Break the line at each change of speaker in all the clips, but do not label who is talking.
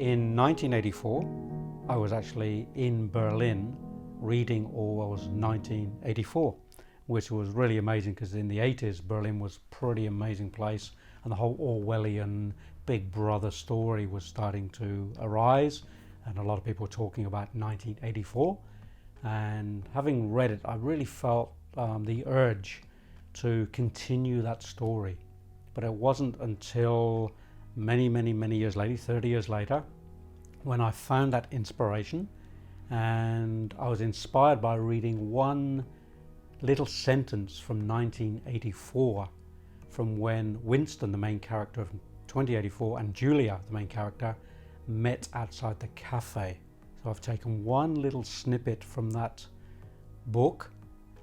In 1984, I was actually in Berlin reading Orwell's 1984, which was really amazing because in the 80s, Berlin was a pretty amazing place, and the whole Orwellian Big Brother story was starting to arise, and a lot of people were talking about 1984. And having read it, I really felt the urge to continue that story. But it wasn't until many years later, 30 years later, when I found that inspiration, and I was inspired by reading one little sentence from 1984, from when Winston, the main character of 2084, and Julia, the main character, met outside the cafe. So I've taken one little snippet from that book,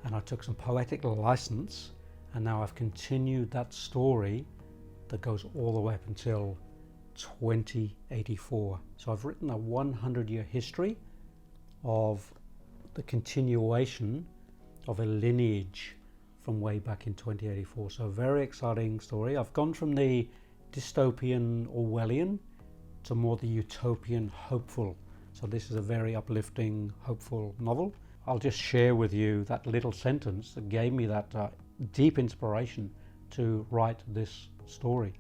and I took some poetic license, and now I've continued that story that goes all the way up until 2084. So I've written a 100-year history of the continuation of a lineage from way back in 2084. So a very exciting story. I've gone from the dystopian Orwellian to more the utopian hopeful. So this is a very uplifting, hopeful novel. I'll just share with you that little sentence that gave me that deep inspiration to write this story.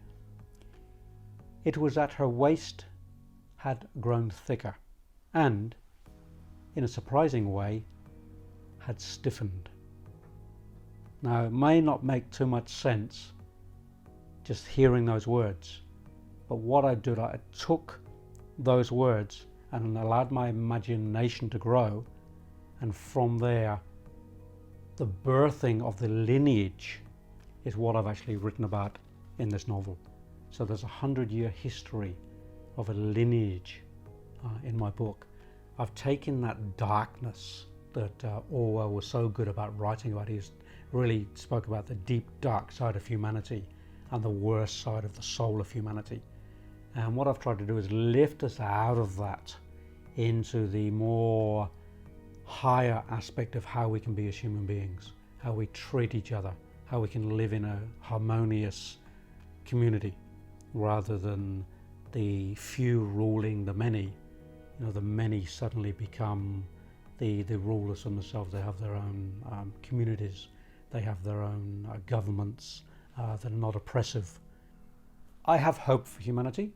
It was that her waist had grown thicker and, in a surprising way, had stiffened. Now, it may not make too much sense just hearing those words, but what I did, I took those words and allowed my imagination to grow, and from there, the birthing of the lineage is what I've actually written about in this novel. So there's a 100-year history of a lineage in my book. I've taken that darkness that Orwell was so good about writing about. He really spoke about the deep, dark side of humanity and the worst side of the soul of humanity. And what I've tried to do is lift us out of that into the more higher aspect of how we can be as human beings, how we treat each other, how we can live in a harmonious community rather than the few ruling the many. You know, the many suddenly become the rulers on themselves. They have their own communities, they have their own governments that are not oppressive. I have hope for humanity.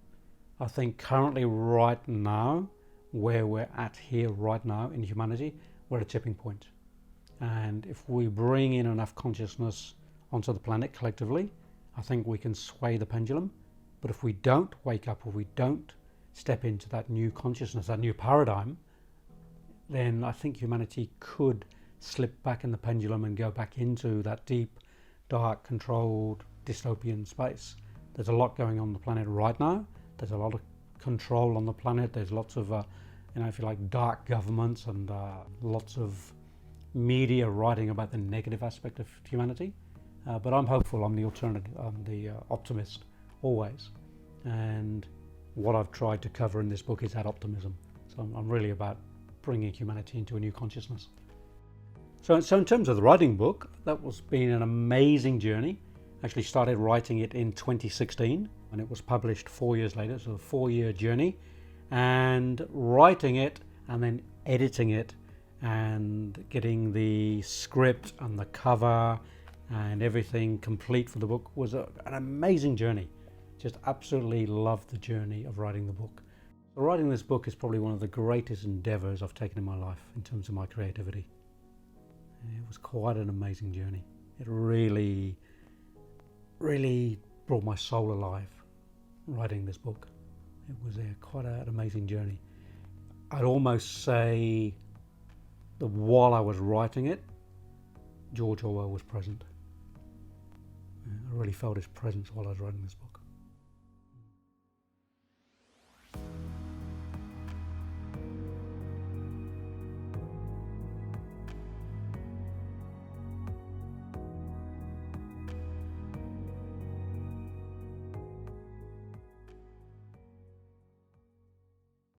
I think currently, right now, where we're at here right now in humanity, we're at a tipping point. And if we bring in enough consciousness onto the planet collectively, I think we can sway the pendulum. But if we don't wake up, or we don't step into that new consciousness, that new paradigm, then I think humanity could slip back in the pendulum and go back into that deep, dark, controlled, dystopian space. There's a lot going on the planet right now. There's a lot of control on the planet. There's lots of, if you like, dark governments and lots of media writing about the negative aspect of humanity. But I'm hopeful. I'm the alternative. I'm the optimist always. And what I've tried to cover in this book is that optimism. So I'm really about bringing humanity into a new consciousness. So in terms of the writing book, that was been an amazing journey. Actually started writing it in 2016 and it was published 4 years later, so a 4-year journey. And writing it and then editing it and getting the script and the cover and everything complete for the book was an amazing journey. Just absolutely loved the journey of writing the book. So writing this book is probably one of the greatest endeavors I've taken in my life in terms of my creativity. It was quite an amazing journey. It really brought my soul alive writing this book. It was quite an amazing journey. I'd almost say that while I was writing it, George Orwell was present. I really felt his presence while I was writing this book.